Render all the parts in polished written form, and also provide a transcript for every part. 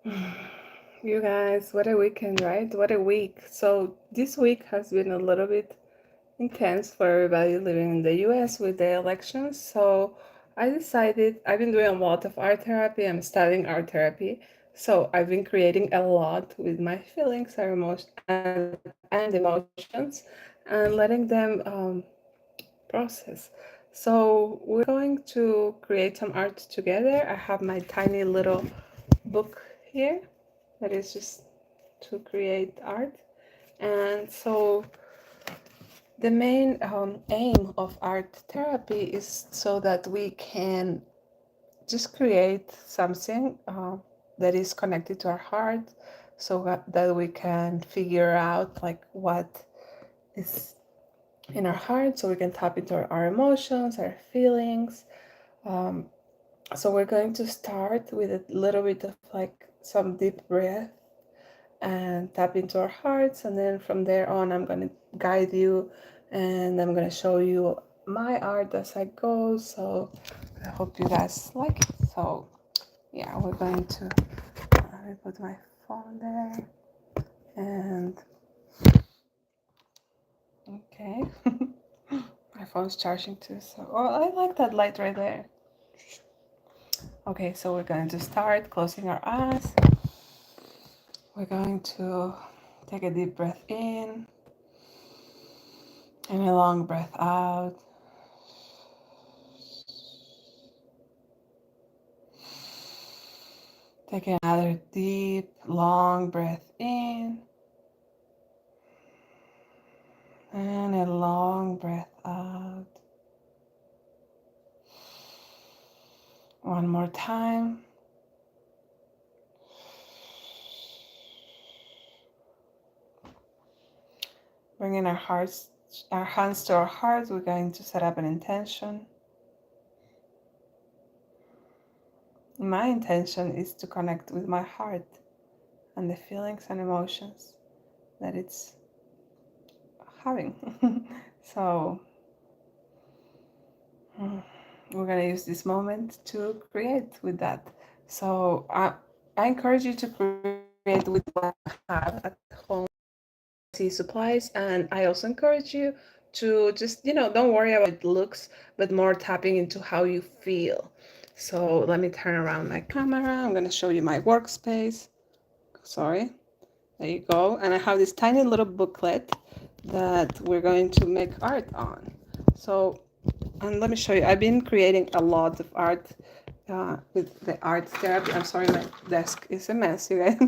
You guys, what a weekend, right? What a week. So, this week has been a little bit intense for everybody living in the US with the elections. So, I decided I've been doing a lot of art therapy. I'm studying art therapy. So, I've been creating a lot with my feelings and emotions and letting them process. So, we're going to create some art together. I have my tiny little book here that is just to create art. And so the main aim of art therapy is so that we can just create something that is connected to our heart, so that we can figure out like what is in our heart, so we can tap into our emotions, our feelings. um, so we're going to start with a little bit of like some deep breath and tap into our hearts. And then from there on, I'm going to guide you and I'm going to show you my art as I go. So I hope you guys like it. So, yeah, we're going to let me put my phone there. And okay, my phone's charging too. So, oh, I like that light right there. Okay, so we're going to start closing our eyes. We're going to take a deep breath in and a long breath out. Take another deep, long breath in and a long breath out. One more time. Bringing our hands to our hearts, we're going to set up an intention. My intention is to connect with my heart and the feelings and emotions that it's having. So we're going to use this moment to create with that. So I encourage you to create with what you have at home, see supplies, and I also encourage you to just, don't worry about it looks, but more tapping into how you feel. So let me turn around my camera. I'm going to show you my workspace. Sorry. There you go. And I have this tiny little booklet that we're going to make art on. So, and let me show you. I've been creating a lot of art with the art therapy. I'm sorry, my desk is a mess, you guys.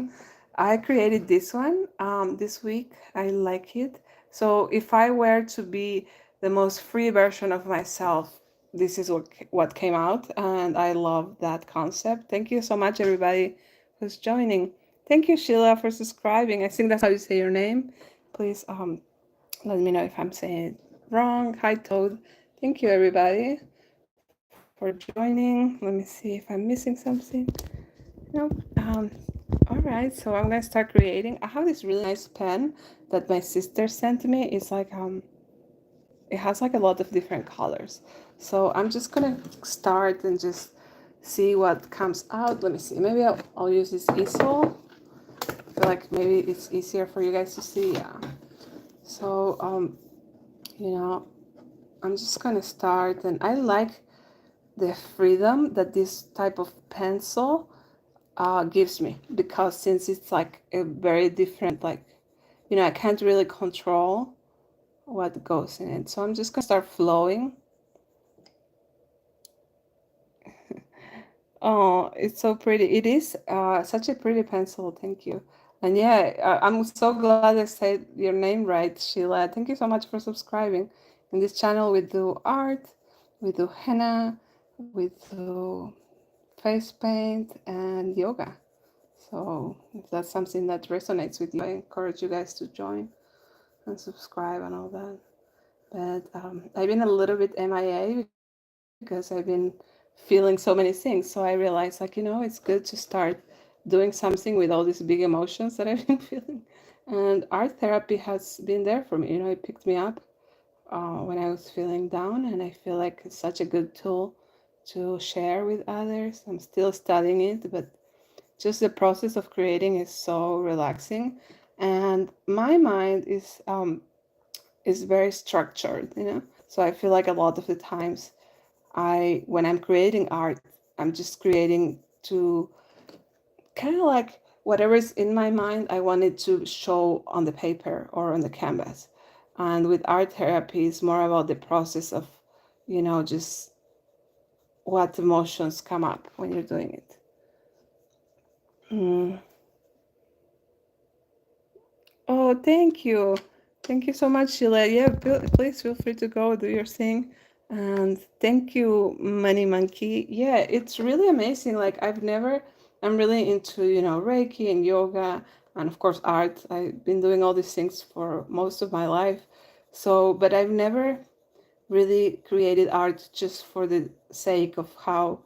I created this one this week. I like it. So if I were to be the most free version of myself, this is what came out, and I love that concept. Thank you so much, everybody who's joining. Thank you, Sheila, for subscribing. I think that's how you say your name. Please let me know if I'm saying it wrong. Hi, Toad. Thank you, everybody, for joining. Let me see if I'm missing something. Nope. All right, so I'm gonna start creating. I have this really nice pen that my sister sent me. It's like it has like a lot of different colors. So I'm just gonna start and just see what comes out. Let me see. Maybe I'll use this easel. I feel like maybe it's easier for you guys to see. Yeah. So you know, I'm just gonna start, and I like the freedom that this type of pencil gives me, because since it's like a very different, like, I can't really control what goes in it. So I'm just gonna start flowing. Oh, it's so pretty. It is such a pretty pencil. Thank you. And yeah, I'm so glad I said your name right, Sheila. Thank you so much for subscribing. In this channel, we do art, we do henna, we do face paint, and yoga. So if that's something that resonates with you, I encourage you guys to join and subscribe and all that. But I've been a little bit MIA because I've been feeling so many things. So I realized, like, it's good to start doing something with all these big emotions that I've been feeling. And art therapy has been there for me. It picked me up when I was feeling down, and I feel like it's such a good tool to share with others. I'm still studying it, but just the process of creating is so relaxing, and my mind is very structured, you know. So I feel like a lot of the times when I'm creating art, I'm just creating to kind of like whatever is in my mind, I want it to show on the paper or on the canvas. And with art therapy, it's more about the process of, just what emotions come up when you're doing it. Mm. Oh, thank you. Thank you so much, Sheila. Yeah, please feel free to go do your thing. And thank you, Money Monkey. Yeah, it's really amazing. Like, I'm really into, Reiki and yoga and, of course, art. I've been doing all these things for most of my life. So, but I've never really created art just for the sake of how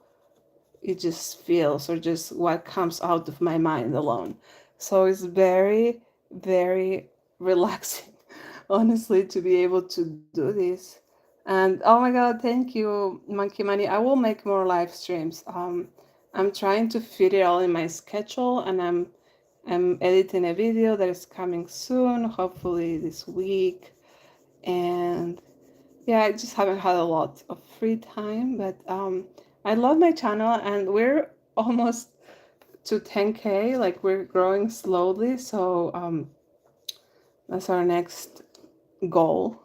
it just feels or just what comes out of my mind alone. So it's very, very relaxing, honestly, to be able to do this. And oh my God, thank you, Monkey Money. I will make more live streams. I'm trying to fit it all in my schedule, and I'm editing a video that is coming soon, hopefully this week. And yeah, I just haven't had a lot of free time, but I love my channel, and we're almost to 10K. Like, we're growing slowly, so that's our next goal.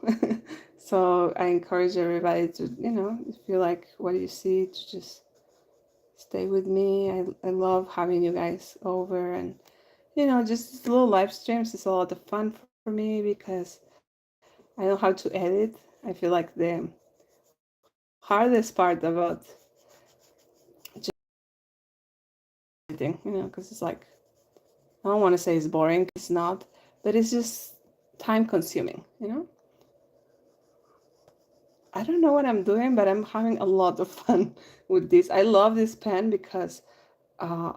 So I encourage everybody to, if you like what you see, to just stay with me. I love having you guys over, and just these little live streams is a lot of fun for me because I know how to edit. I feel like the hardest part about editing, because it's like, I don't want to say it's boring, it's not, but it's just time consuming, I don't know what I'm doing, but I'm having a lot of fun with this. I love this pen because uh,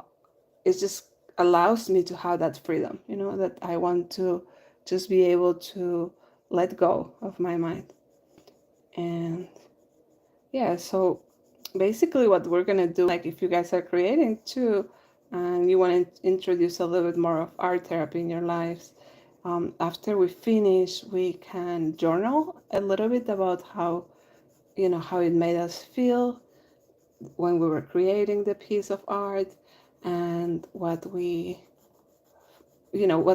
it just allows me to have that freedom, that I want to just be able to let go of my mind. And yeah, so basically what we're gonna do, like if you guys are creating too, and you want to introduce a little bit more of art therapy in your lives, after we finish, we can journal a little bit about how it made us feel when we were creating the piece of art, and what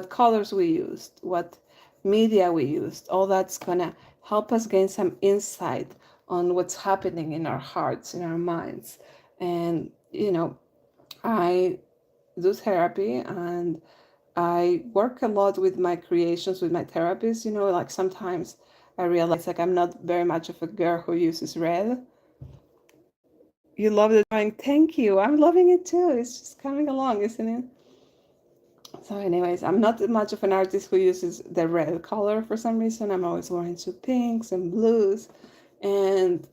colors we used, what media we used. All that's gonna help us gain some insight on what's happening in our hearts, in our minds. And I do therapy, and I work a lot with my creations with my therapist. Like, sometimes I realize, like, I'm not very much of a girl who uses red. You love the drawing. Thank you. I'm loving it too. It's just coming along, isn't it? So, anyways, I'm not much of an artist who uses the red color for some reason. I'm always more into pinks and blues. And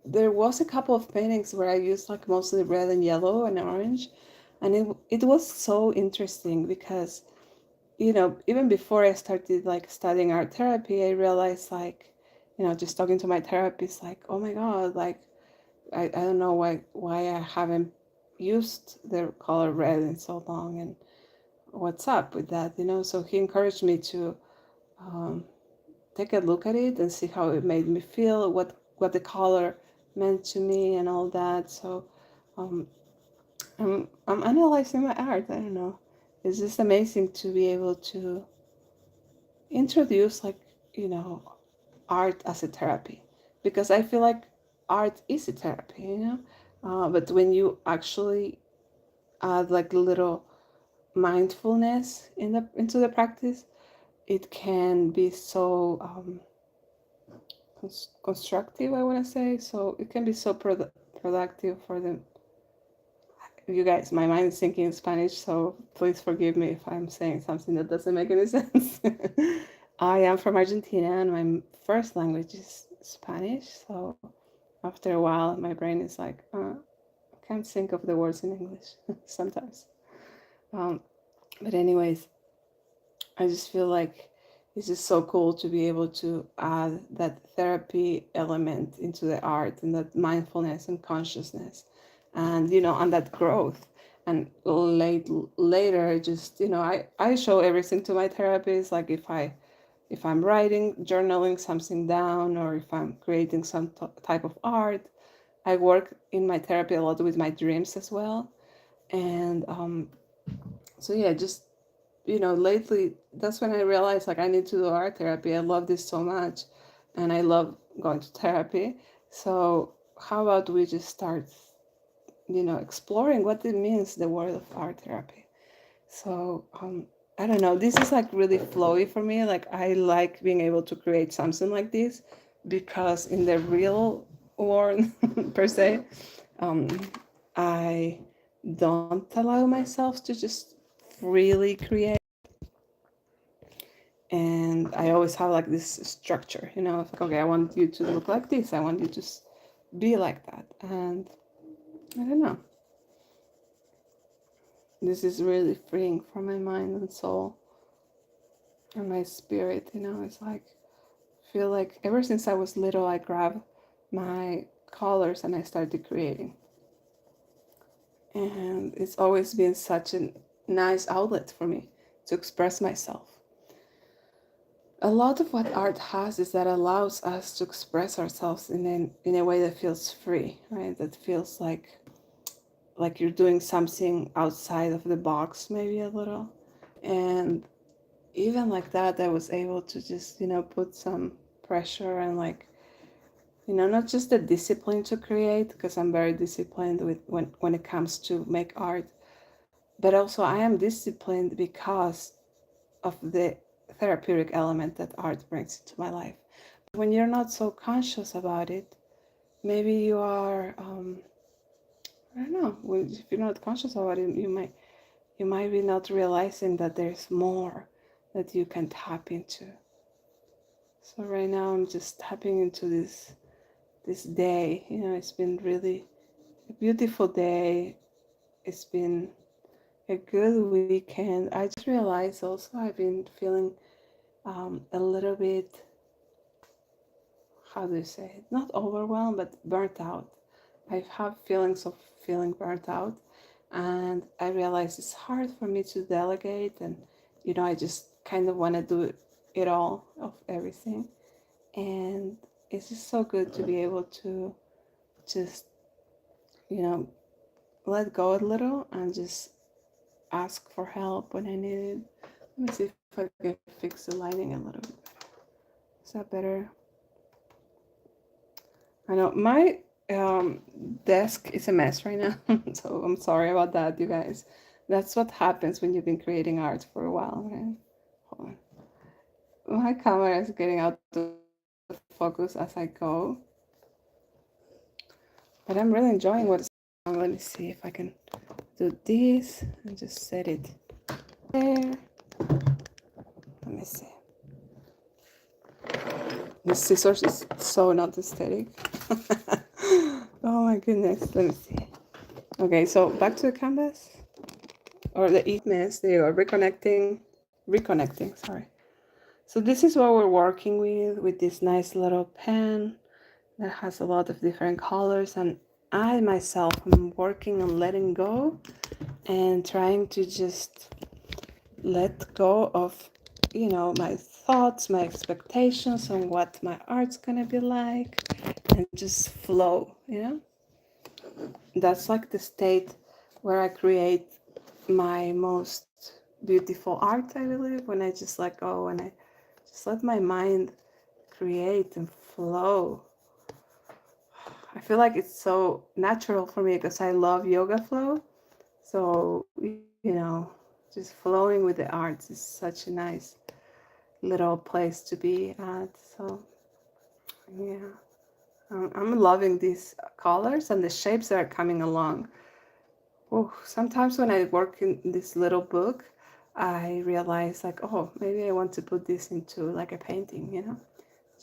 there was a couple of paintings where I used like mostly red and yellow and orange. And it was so interesting because, even before I started like studying art therapy, I realized, like, just talking to my therapist, like, oh my God, like, I don't know why I haven't used the color red in so long, and what's up with that, so he encouraged me to um, take a look at it and see how it made me feel, what the color meant to me and all that. So um, I'm analyzing my art. I don't know, it's just amazing to be able to introduce, like, you know art as a therapy, because I feel like art is a therapy, but when you actually add like a little mindfulness into the practice, it can be so constructive, I want to say. So it can be so productive for them. You guys, my mind is thinking in Spanish, so please forgive me if I'm saying something that doesn't make any sense. I am from Argentina, and my first language is Spanish. So after a while, my brain is like, I can't think of the words in English sometimes. Um, but anyways, I just feel like it's just so cool to be able to add that therapy element into the art, and that mindfulness and consciousness, and and that growth. And later, just, I show everything to my therapist. Like if I'm writing, journaling something down, or if I'm creating some type of art. I work in my therapy a lot with my dreams as well. And so yeah, just, lately, that's when I realized like I need to do art therapy. I love this so much, and I love going to therapy. So how about we just start, exploring what it means, the word of art therapy. So I don't know, this is like really flowy for me. Like I like being able to create something like this, because in the real world per se, um, I don't allow myself to just freely create. And I always have like this structure, like, okay, I want you to look like this, I want you to be like that. And I don't know, this is really freeing for my mind and soul and my spirit. It's like, feel like ever since I was little, I grabbed my colors and I started creating, and it's always been such a nice outlet for me to express myself. A lot of what art has is that allows us to express ourselves in a way that feels free, right? That feels like you're doing something outside of the box, maybe a little. And even like that, I was able to just, put some pressure and like, not just the discipline to create, because I'm very disciplined with when it comes to make art, but also I am disciplined because of the therapeutic element that art brings into my life. But when you're not so conscious about it, maybe you are, I don't know, if you're not conscious about it, you might be not realizing that there's more that you can tap into. So right now I'm just tapping into this day. It's been really a beautiful day. It's been a good weekend. I just realized also I've been feeling a little bit, how do you say it? Not overwhelmed, but burnt out. I have feelings of feeling burnt out, and I realize it's hard for me to delegate, and I just kind of want to do it all of everything. And it's just so good to be able to just, you know, let go a little and just ask for help when I need it. Let me see if I can fix the lighting a little bit better. Is that better? I know my desk is a mess right now, so I'm sorry about that, you guys. That's what happens when you've been creating art for a while, right? Hold on. My camera is getting out of focus as I go, but I'm really enjoying what is going on. Let me see if I can do this and just set it there. Let me see. The scissors is so not aesthetic. Oh my goodness. Let me see. Okay, so back to the canvas. Or the mess. There you go. Reconnecting, sorry. So this is what we're working with this nice little pen that has a lot of different colors. And I myself am working on letting go and trying to just let go of, my thoughts, my expectations on what my art's gonna be like, and just flow. That's like the state where I create my most beautiful art, I believe, when I just let go and I just let my mind create and flow. I feel like it's so natural for me because I love yoga flow. So, just flowing with the arts is such a nice little place to be at. So, yeah, I'm loving these colors and the shapes that are coming along. Oh, sometimes when I work in this little book, I realize like, oh, maybe I want to put this into like a painting.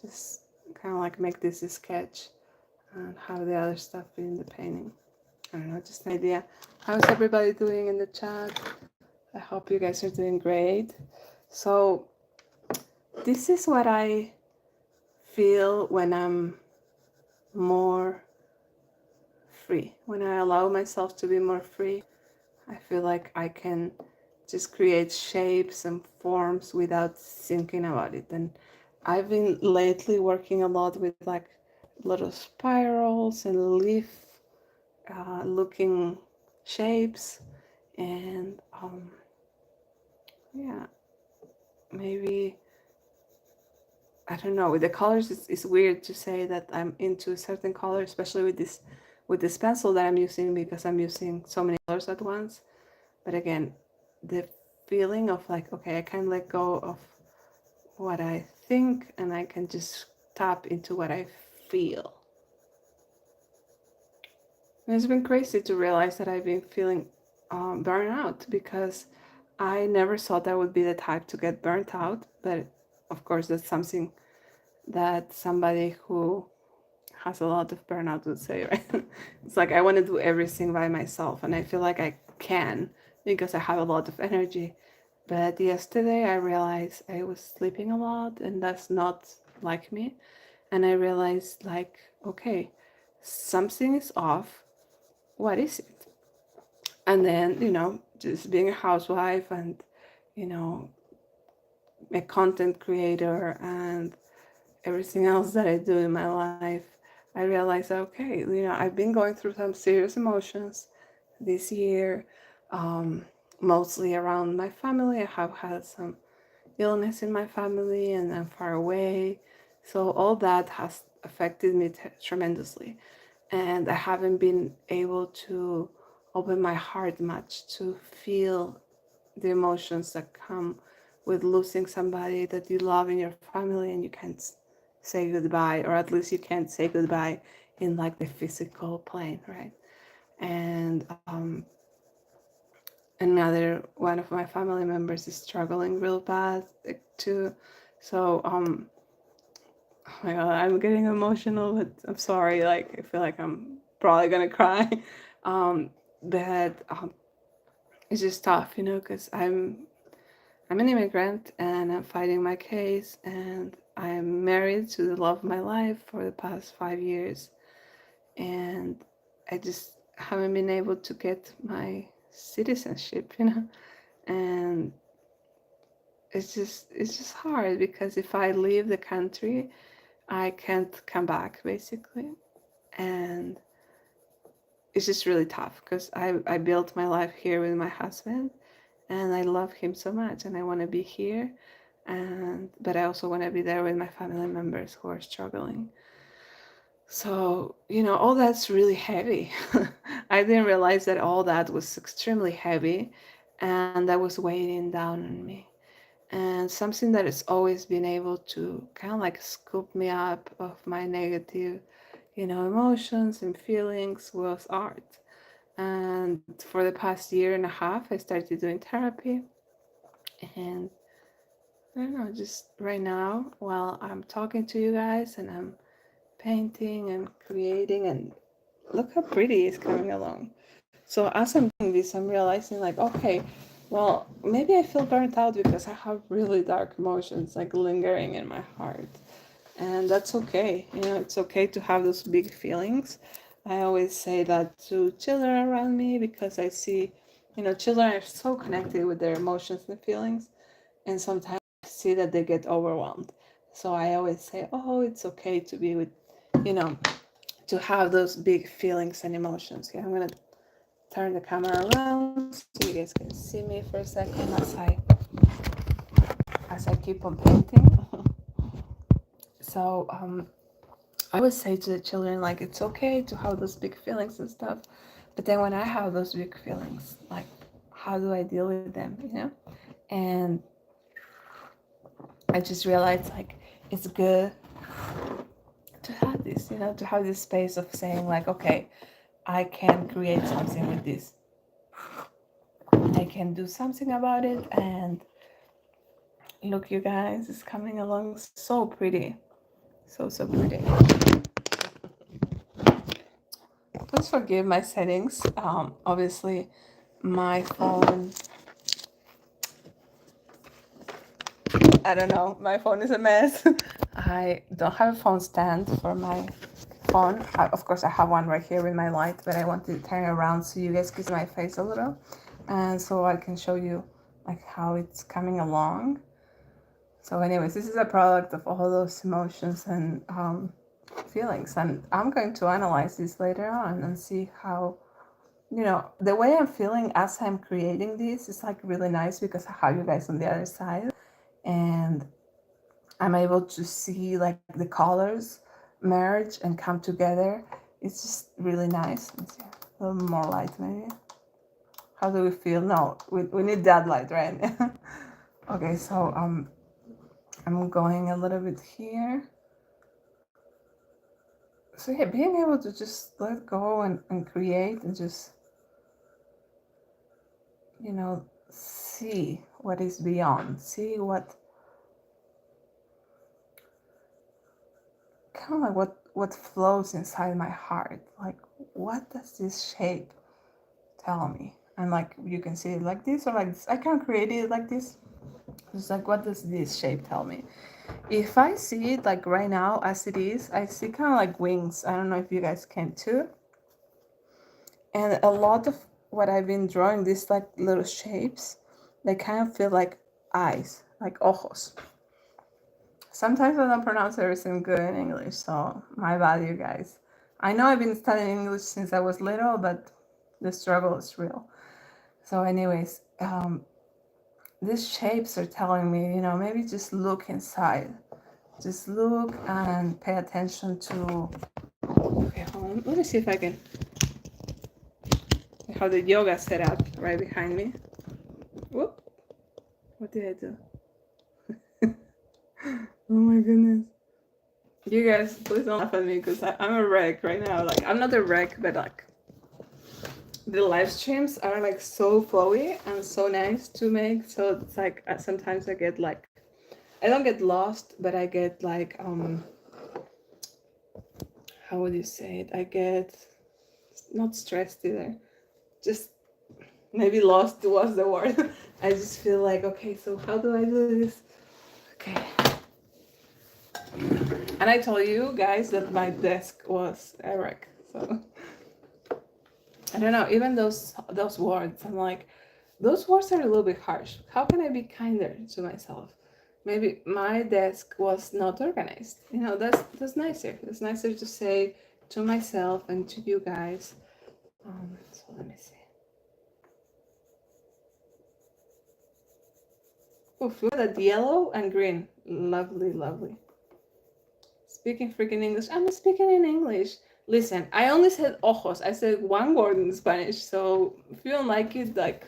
Just kind of like make this a sketch and have the other stuff be in the painting. I don't know, just an idea. How's everybody doing in the chat? I hope you guys are doing great. So this is what I feel when I'm more free, when I allow myself to be more free. I feel like I can just create shapes and forms without thinking about it. And I've been lately working a lot with like little spirals and leaf looking shapes. And yeah, maybe, I don't know, with the colors it's weird to say that I'm into a certain color, especially with this pencil that I'm using, because I'm using so many colors at once. But again, the feeling of like, okay, I can let go of what I think and I can just tap into what I feel. And it's been crazy to realize that I've been feeling burnout, because I never thought I would be the type to get burnt out. But of course, that's something that somebody who has a lot of burnout would say, right? It's like I want to do everything by myself, and I feel like I can because I have a lot of energy. But yesterday I realized I was sleeping a lot, and that's not like me. And I realized, like, okay, something is off. What is it? And then, just being a housewife and, you know, a content creator and everything else that I do in my life, I realized, okay, I've been going through some serious emotions this year, mostly around my family. I have had some illness in my family and I'm far away. So all that has affected me tremendously. And I haven't been able to open my heart much to feel the emotions that come with losing somebody that you love in your family and you can't say goodbye, or at least you can't say goodbye in like the physical plane, right? And another one of my family members is struggling real bad too. So oh my god, I'm getting emotional, but I'm sorry. Like I feel like I'm probably gonna cry. But it's just tough, because I'm an immigrant and I'm fighting my case, and I'm married to the love of my life for the past 5 years, and I just haven't been able to get my citizenship. And it's just hard because if I leave the country, I can't come back basically, and it's just really tough because I built my life here with my husband, and I love him so much, and I want to be here, but I also want to be there with my family members who are struggling. So, all that's really heavy. I didn't realize that all that was extremely heavy and that was weighing down on me. And something that has always been able to kind of like scoop me up of my negative, emotions and feelings was art. And for the past year and a half, I started doing therapy. And I don't know, just right now, while I'm talking to you guys and I'm painting and creating, and look how pretty it's coming along. So as I'm doing this, I'm realizing like, okay, well, maybe I feel burnt out because I have really dark emotions like lingering in my heart. And that's okay. It's okay to have those big feelings. I always say that to children around me because I see, children are so connected with their emotions and feelings. And sometimes I see that they get overwhelmed. So I always say, oh, it's okay to be with, you know, to have those big feelings and emotions. Yeah, I'm going to turn the camera around so you guys can see me for a second as I keep on painting. So I always say to the children, like, it's okay to have those big feelings and stuff, but then when I have those big feelings, like, how do I deal with them? And I just realized, like, it's good to have this, to have this space of saying, like, okay, I can create something with this. I can do something about it, and look, you guys, it's coming along so pretty. So pretty. Please forgive my settings. Obviously, my phone, I don't know, my phone is a mess. I don't have a phone stand for my phone. Of course, I have one right here with my light, but I want to turn around so you guys can see my face a little. and so I can show you like how it's coming along. So anyways, this is a product of all those emotions and feelings, and I'm going to analyze this later on and see how, you know, the way I'm feeling as I'm creating this is like really nice because I have you guys on the other side, and I'm able to see like the colors merge and come together. It's just really nice. Let's see, a little more light maybe. How do we feel? No, we need that light, right? Okay, so I'm going a little bit here. So yeah, being able to just let go and create and just, you know, see what is beyond, see what kind of like what flows inside my heart. Like, what does this shape tell me? And like, you can see it like this or like this. I can't create it like this. It's like, what does this shape tell me? If I see it like right now as it is, I see kind of like wings. I don't know if you guys can too. And a lot of what I've been drawing, these like little shapes, they kind of feel like eyes, like ojos. Sometimes I don't pronounce everything good in English, so my bad, you guys. I know I've been studying English since I was little, but the struggle is real. So, anyways, these shapes are telling me, you know, maybe just look inside. Just look and pay attention to. Okay, hold on. Let me see if I can. How the yoga set up right behind me. Whoop. What did I do? Oh my goodness. You guys, please don't laugh at me because I'm a wreck right now. Like, I'm not a wreck, but like, the live streams are like so flowy and so nice to make. So it's like, sometimes I get like, I don't get lost, but I get like, how would you say it? I get not stressed either. Just maybe lost was the word. I just feel like, okay, so how do I do this? Okay. And I told you guys that my desk was a wreck. So I don't know, even those words, I'm like, those words are a little bit harsh. How can I be kinder to myself? Maybe my desk was not organized. You know, that's nicer. It's nicer to say to myself and to you guys. So let me see. Oof, look at that yellow and green. Lovely, lovely. Speaking freaking English. I'm speaking in English. Listen, I only said ojos. I said one word in Spanish. So if you don't like it, like,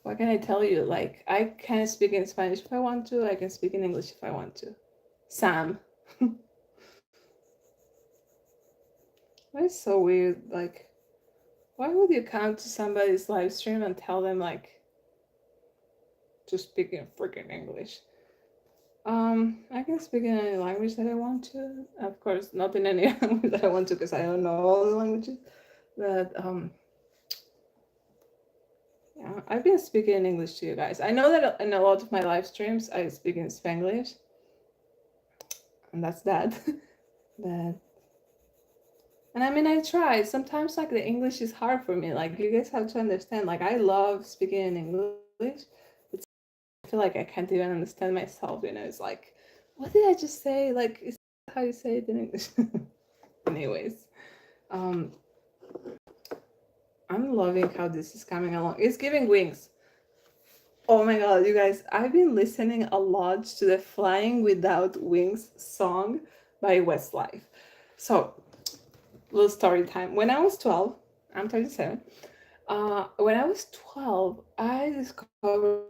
what can I tell you? Like, I can speak in Spanish if I want to. I can speak in English if I want to. Sam. That is so weird. Like, why would you come to somebody's live stream and tell them, like, to speak in freaking English? I can speak in any language that I want to. Of course, not in any language that I want to because I don't know all the languages. But, yeah, I've been speaking in English to you guys. I know that in a lot of my live streams, I speak in Spanglish. And that's that. But, and I mean, I try. Sometimes, like, the English is hard for me. Like, you guys have to understand. Like, I love speaking in English, but I feel like I can't even understand myself. You know, it's like, what did I just say? Like, is that how you say it in English? Anyways, I'm loving how this is coming along. It's giving wings. Oh my god, you guys, I've been listening a lot to the Flying Without Wings song by Westlife. So, little story time. When I was 12, I'm 37. When I was 12, I discovered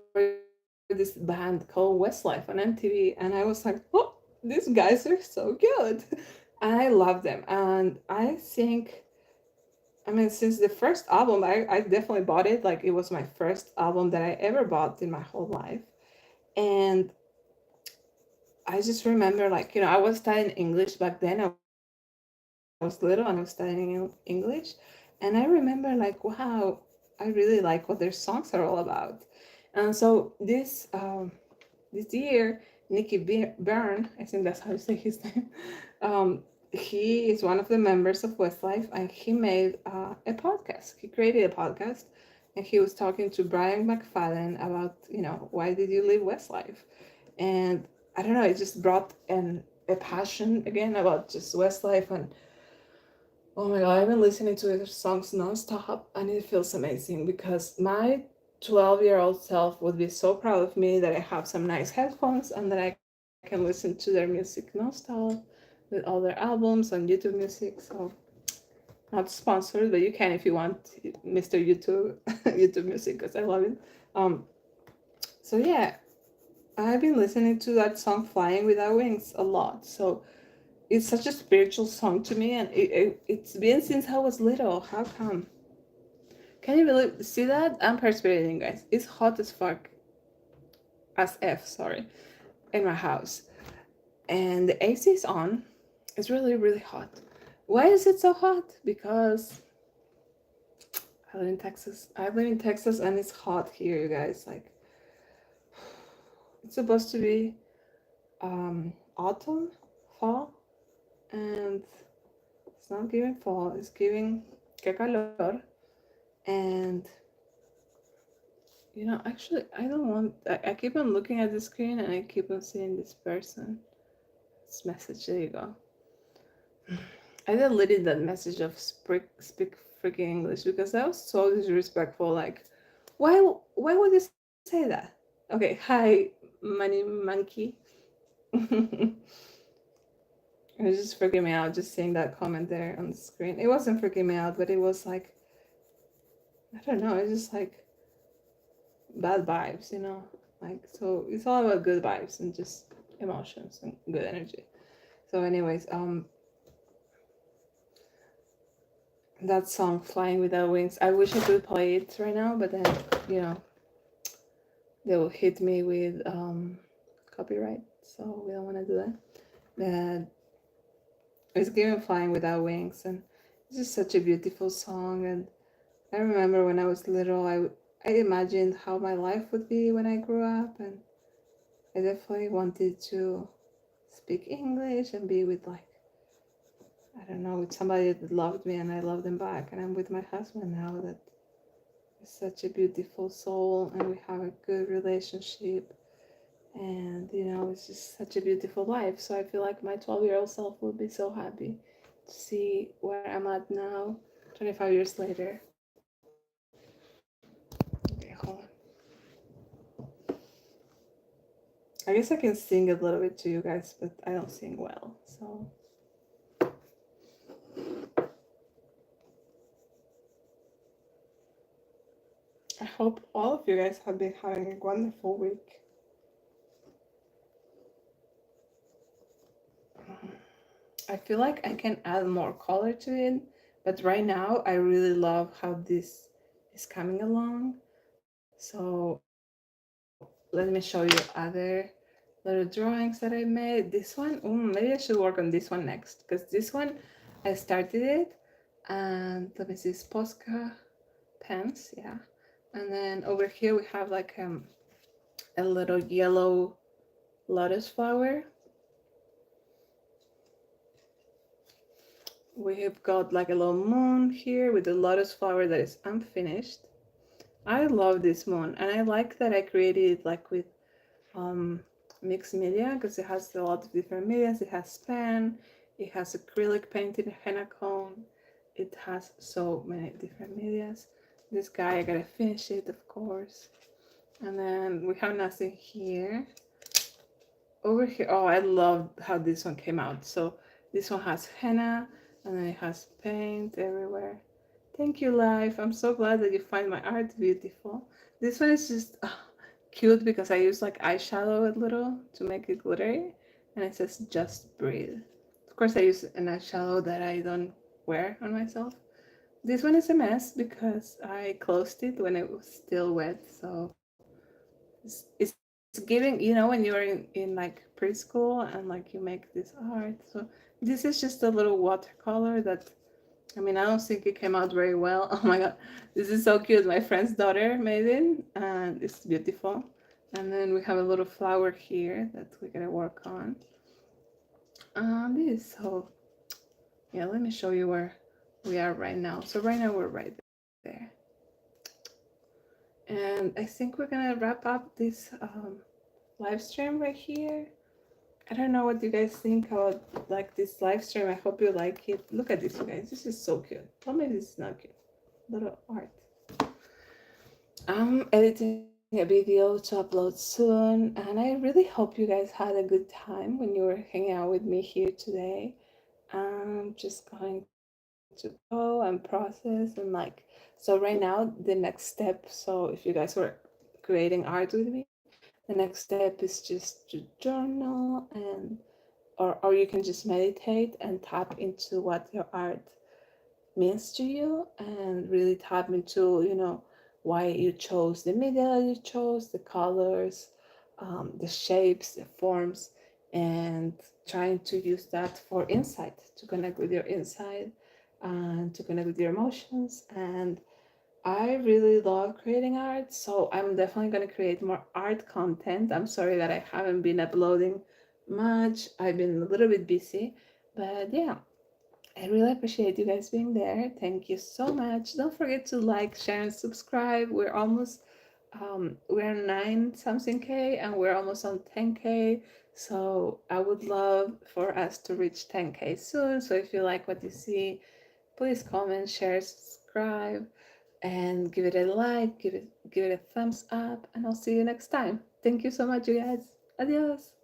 this band called Westlife on MTV, and I was like, oh, these guys are so good. And I love them. And I think, I mean, since the first album, I definitely bought it. Like, it was my first album that I ever bought in my whole life. And I just remember, like, you know, I was studying English back then. I was little and I was studying English. And I remember, like, wow, I really like what their songs are all about. And so this year, Nicky Byrne, I think that's how you say his name, he is one of the members of Westlife, and he made a podcast. He created a podcast, and he was talking to Brian McFadden about, why did you leave Westlife? And I don't know, it just brought a passion again about just Westlife. And oh my god, I've been listening to his songs nonstop, and it feels amazing because my 12-year-old self would be so proud of me that I have some nice headphones and that I can listen to their music nonstop with all their albums on YouTube Music. So, not sponsored, but you can if you want, Mr. YouTube, YouTube Music, because I love it. Um, so yeah, I've been listening to that song "Flying Without Wings" a lot. So it's such a spiritual song to me, and it's been since I was little. How come? Can you believe? See that? I'm perspiring, guys. It's hot as fuck, as f. Sorry, in my house, and the AC is on. It's really really hot. Why is it so hot? Because I live in Texas. I live in Texas, and it's hot here, you guys. Like it's supposed to be autumn, fall, and it's not giving fall. It's giving que calor. And actually, I don't want. I keep on looking at the screen and I keep on seeing this person. This message. There you go. I deleted that message of speak freaking English because that was so disrespectful. Like, why would you say that? Okay, hi, money monkey. It was just freaking me out just seeing that comment there on the screen. It wasn't freaking me out, but it was like, I don't know. It's just like bad vibes. Like, so it's all about good vibes and just emotions and good energy. So anyways, that song "Flying Without Wings," I wish I could play it right now, but then you know they will hit me with copyright, so we don't want to do that. That it's given "Flying Without Wings," and it's just such a beautiful song. And I remember when I was little, I imagined how my life would be when I grew up, and I definitely wanted to speak English and be with, like, I don't know, with somebody that loved me and I loved them back. And I'm with my husband now that is such a beautiful soul, and we have a good relationship, and it's just such a beautiful life. So I feel like my 12-year-old self will be so happy to see where I'm at now, 25 years later. Okay, hold on. I guess I can sing a little bit to you guys, but I don't sing well, so I hope all of you guys have been having a wonderful week. I feel like I can add more color to it, but right now I really love how this is coming along. So let me show you other little drawings that I made. This one, maybe I should work on this one next, because this one I started it, and let me see, it's Posca pens, yeah. And then over here we have like a little yellow lotus flower. We have got like a little moon here with the lotus flower that is unfinished. I love this moon, and I like that I created it like with um, mixed media, because it has a lot of different medias. It has pen, it has acrylic painted henna cone, it has so many different medias. This guy, I gotta finish it, of course. And then we have nothing here. Over here, oh, I love how this one came out. So this one has henna, and then it has paint everywhere. Thank you, life. I'm so glad that you find my art beautiful. This one is just cute because I use like eyeshadow a little to make it glittery, and it says "Just breathe." Of course, I use an eyeshadow that I don't wear on myself. This one is a mess because I closed it when it was still wet, so it's giving, when you're in like preschool and like you make this art. So this is just a little watercolor that, I mean, I don't think it came out very well. Oh my god, this is so cute. My friend's daughter made it, and it's beautiful. And then we have a little flower here that we're gonna work on. This is so Yeah, let me show you where we are right now. So right now we're right there. And I think we're gonna wrap up this live stream right here. I don't know what you guys think about like this live stream. I hope you like it. Look at this, you guys. This is so cute. Well, maybe this is not cute. Little art. I'm editing a video to upload soon, and I really hope you guys had a good time when you were hanging out with me here today. I'm just going to go and process and like, so right now the next step, so if you guys were creating art with me, the next step is just to journal and or you can just meditate and tap into what your art means to you and really tap into, why you chose the media you chose, the colors, the shapes, the forms, and trying to use that for insight, to connect with your inside and to connect with your emotions. And I really love creating art, so I'm definitely going to create more art content. I'm sorry that I haven't been uploading much. I've been a little bit busy, but yeah, I really appreciate you guys being there. Thank you so much. Don't forget to like, share, and subscribe. We're 9 something K and we're almost on 10K. So I would love for us to reach 10K soon. So if you like what you see, please comment, share, subscribe, and give it a like, give it a thumbs up, and I'll see you next time. Thank you so much, you guys. Adios.